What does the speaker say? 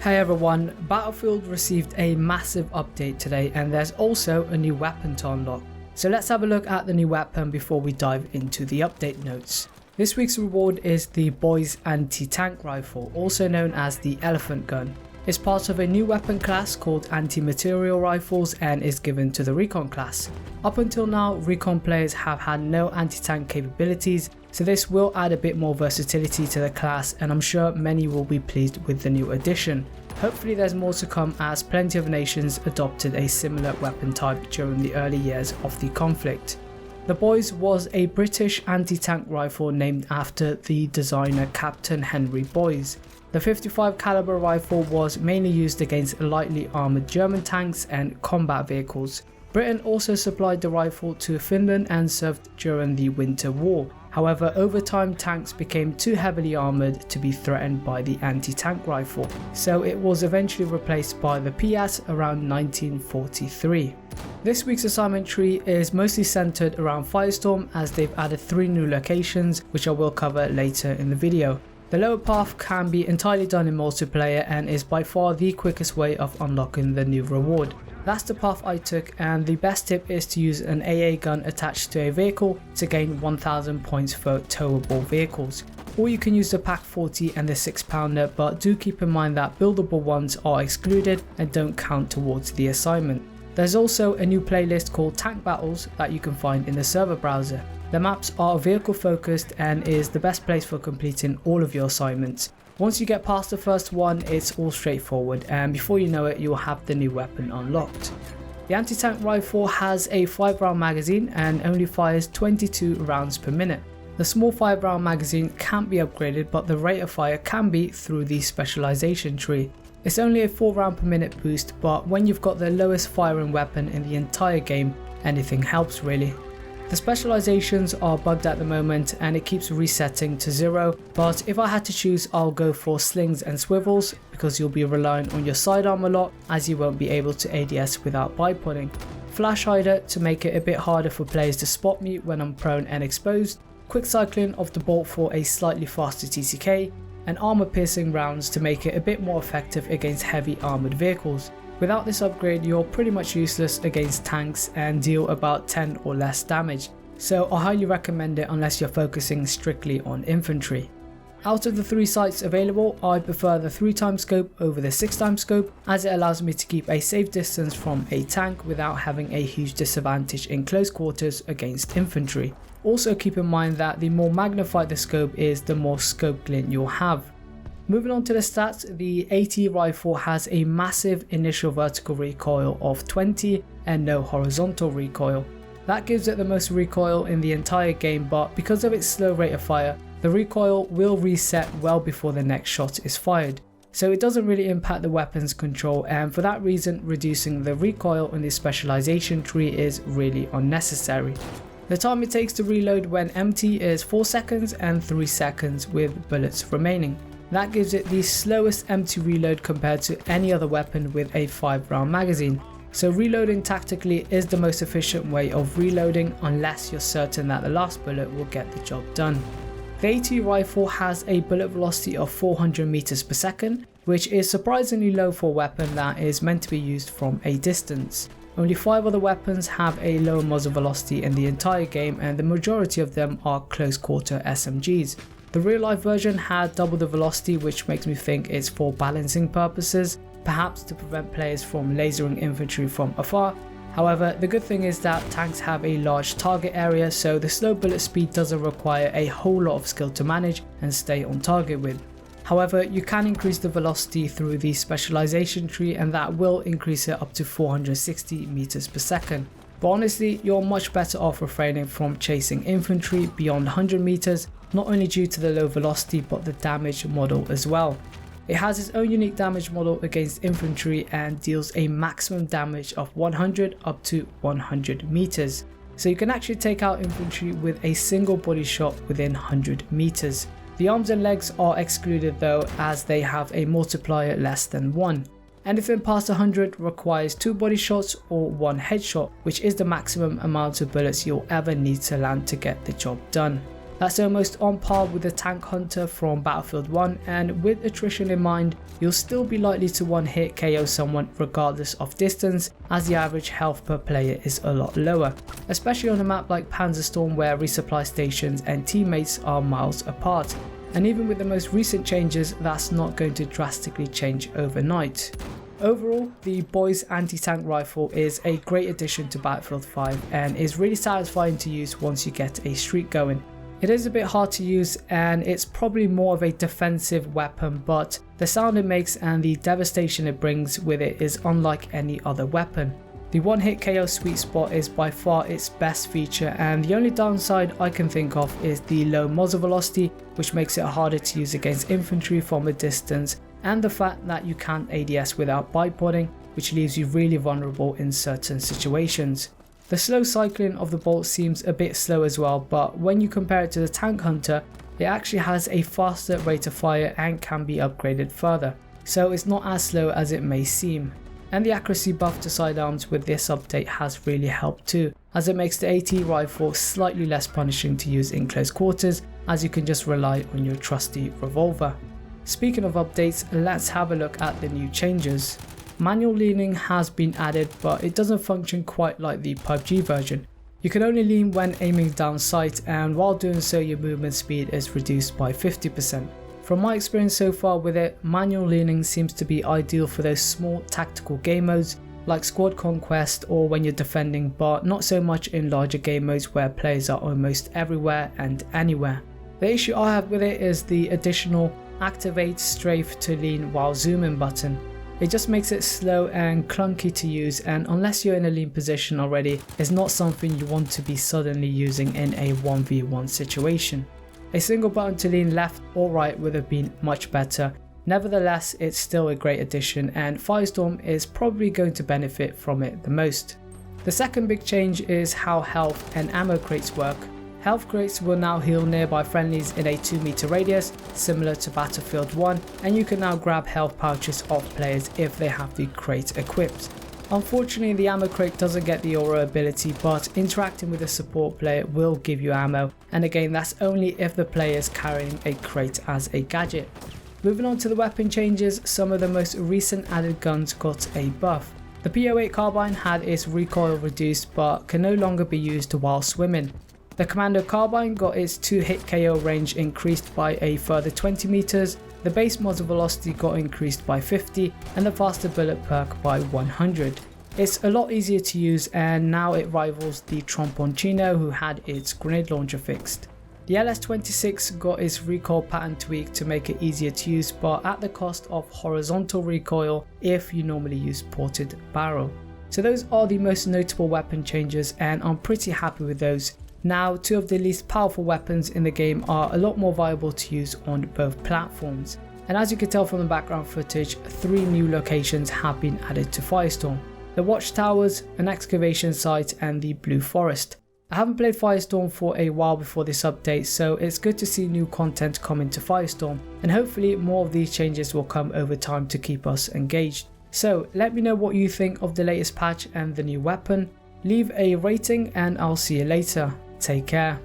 Hey everyone, Battlefield received a massive update today and there's also a new weapon to unlock. So let's have a look at the new weapon before we dive into the update notes. This week's reward is the Boys Anti-Tank Rifle, also known as the Elephant Gun. It's part of a new weapon class called Anti-Material Rifles and is given to the Recon class. Up until now, Recon players have had no anti-tank capabilities, so this will add a bit more versatility to the class and I'm sure many will be pleased with the new addition. Hopefully there's more to come as plenty of nations adopted a similar weapon type during the early years of the conflict. The Boys was a British anti-tank rifle named after the designer Captain Henry Boys. The 55 caliber rifle was mainly used against lightly armoured German tanks and combat vehicles. Britain also supplied the rifle to Finland and served during the Winter War. However, over time tanks became too heavily armoured to be threatened by the anti-tank rifle, so it was eventually replaced by the PS around 1943. This week's assignment tree is mostly centred around FIRESTORM as they've added 3 new locations which I will cover later in the video. The lower path can be entirely done in multiplayer and is by far the quickest way of unlocking the new reward. That's the path I took, and the best tip is to use an AA gun attached to a vehicle to gain 1000 points for towable vehicles. Or you can use the Pack 40 and the 6-pounder, but do keep in mind that buildable ones are excluded and don't count towards the assignment. There's also a new playlist called Tank Battles that you can find in the server browser. The maps are vehicle focused and is the best place for completing all of your assignments. Once you get past the first one, it's all straightforward and before you know it, you'll have the new weapon unlocked. The anti-tank rifle has a 5-round magazine and only fires 22 rounds per minute. The small 5-round magazine can't be upgraded, but the rate of fire can be through the specialization tree. It's only a 4 round per minute boost, but when you've got the lowest firing weapon in the entire game, anything helps really. The specializations are bugged at the moment and it keeps resetting to 0, but if I had to choose, I'll go for slings and swivels because you'll be relying on your sidearm a lot as you won't be able to ADS without bipoding. Flash hider to make it a bit harder for players to spot me when I'm prone and exposed, quick cycling of the bolt for a slightly faster TCK, and armor piercing rounds to make it a bit more effective against heavy armored vehicles. Without this upgrade, you're pretty much useless against tanks and deal about 10 or less damage, so I highly recommend it unless you're focusing strictly on infantry. Out of the 3 sights available, I prefer the 3x scope over the 6x scope as it allows me to keep a safe distance from a tank without having a huge disadvantage in close quarters against infantry. Also keep in mind that the more magnified the scope is, the more scope glint you'll have. Moving on to the stats, the AT rifle has a massive initial vertical recoil of 20 and no horizontal recoil. That gives it the most recoil in the entire game, but because of its slow rate of fire, the recoil will reset well before the next shot is fired. So it doesn't really impact the weapon's control, and for that reason reducing the recoil in the specialization tree is really unnecessary. The time it takes to reload when empty is 4 seconds and 3 seconds with bullets remaining. That gives it the slowest empty reload compared to any other weapon with a 5-round magazine. So reloading tactically is the most efficient way of reloading unless you're certain that the last bullet will get the job done. The AT rifle has a bullet velocity of 400 meters per second, which is surprisingly low for a weapon that is meant to be used from a distance. Only 5 other weapons have a lower muzzle velocity in the entire game and the majority of them are close quarter SMGs. The real life version had double the velocity, which makes me think it's for balancing purposes, perhaps to prevent players from lasering infantry from afar. However, the good thing is that tanks have a large target area, so the slow bullet speed doesn't require a whole lot of skill to manage and stay on target with. However, you can increase the velocity through the specialization tree and that will increase it up to 460 meters per second. But honestly, you're much better off refraining from chasing infantry beyond 100 meters, not only due to the low velocity but the damage model as well. It has its own unique damage model against infantry and deals a maximum damage of 100 up to 100 meters. So you can actually take out infantry with a single body shot within 100 meters. The arms and legs are excluded though, as they have a multiplier less than 1. Anything past 100 requires 2 body shots or 1 headshot, which is the maximum amount of bullets you'll ever need to land to get the job done. That's almost on par with the Tank Hunter from Battlefield 1, and with attrition in mind, you'll still be likely to one-hit KO someone regardless of distance, as the average health per player is a lot lower, especially on a map like FIRESTORM where resupply stations and teammates are miles apart. And even with the most recent changes, that's not going to drastically change overnight. Overall, the Boys anti-tank rifle is a great addition to Battlefield 5 and is really satisfying to use once you get a streak going. It is a bit hard to use and it's probably more of a defensive weapon, but the sound it makes and the devastation it brings with it is unlike any other weapon. The one-hit KO sweet spot is by far its best feature, and the only downside I can think of is the low muzzle velocity, which makes it harder to use against infantry from a distance, and the fact that you can't ADS without bipodding, which leaves you really vulnerable in certain situations. The slow cycling of the bolt seems a bit slow as well, but when you compare it to the Tank Hunter, it actually has a faster rate of fire and can be upgraded further, so it's not as slow as it may seem. And the accuracy buff to sidearms with this update has really helped too, as it makes the AT rifle slightly less punishing to use in close quarters, as you can just rely on your trusty revolver. Speaking of updates, let's have a look at the new changes. Manual leaning has been added, but it doesn't function quite like the PUBG version. You can only lean when aiming down sight, and while doing so your movement speed is reduced by 50%. From my experience so far with it, manual leaning seems to be ideal for those small tactical game modes like Squad Conquest or when you're defending, but not so much in larger game modes where players are almost everywhere and anywhere. The issue I have with it is the additional activate strafe to lean while zooming button. It just makes it slow and clunky to use, and unless you're in a lean position already, it's not something you want to be suddenly using in a 1v1 situation. A single button to lean left or right would have been much better. Nevertheless, it's still a great addition, and FIRESTORM is probably going to benefit from it the most. The second big change is how health and ammo crates work. Health crates will now heal nearby friendlies in a 2 meter radius, similar to Battlefield 1, and you can now grab health pouches off players if they have the crate equipped. Unfortunately, the ammo crate doesn't get the aura ability, but interacting with a support player will give you ammo, and again that's only if the player is carrying a crate as a gadget. Moving on to the weapon changes, some of the most recent added guns got a buff. The P08 carbine had its recoil reduced but can no longer be used while swimming. The Commando carbine got its 2-hit KO range increased by a further 20 meters, the base muzzle velocity got increased by 50, and the faster bullet perk by 100. It's a lot easier to use, and now it rivals the Tromponcino, who had its grenade launcher fixed. The LS26 got its recoil pattern tweaked to make it easier to use, but at the cost of horizontal recoil if you normally use ported barrel. So those are the most notable weapon changes, and I'm pretty happy with those. Now, two of the least powerful weapons in the game are a lot more viable to use on both platforms. And as you can tell from the background footage, 3 new locations have been added to FIRESTORM. The Watchtowers, an excavation site, and the Blue Forest. I haven't played FIRESTORM for a while before this update, so it's good to see new content coming to FIRESTORM, and hopefully more of these changes will come over time to keep us engaged. So let me know what you think of the latest patch and the new weapon. Leave a rating and I'll see you later. Take care.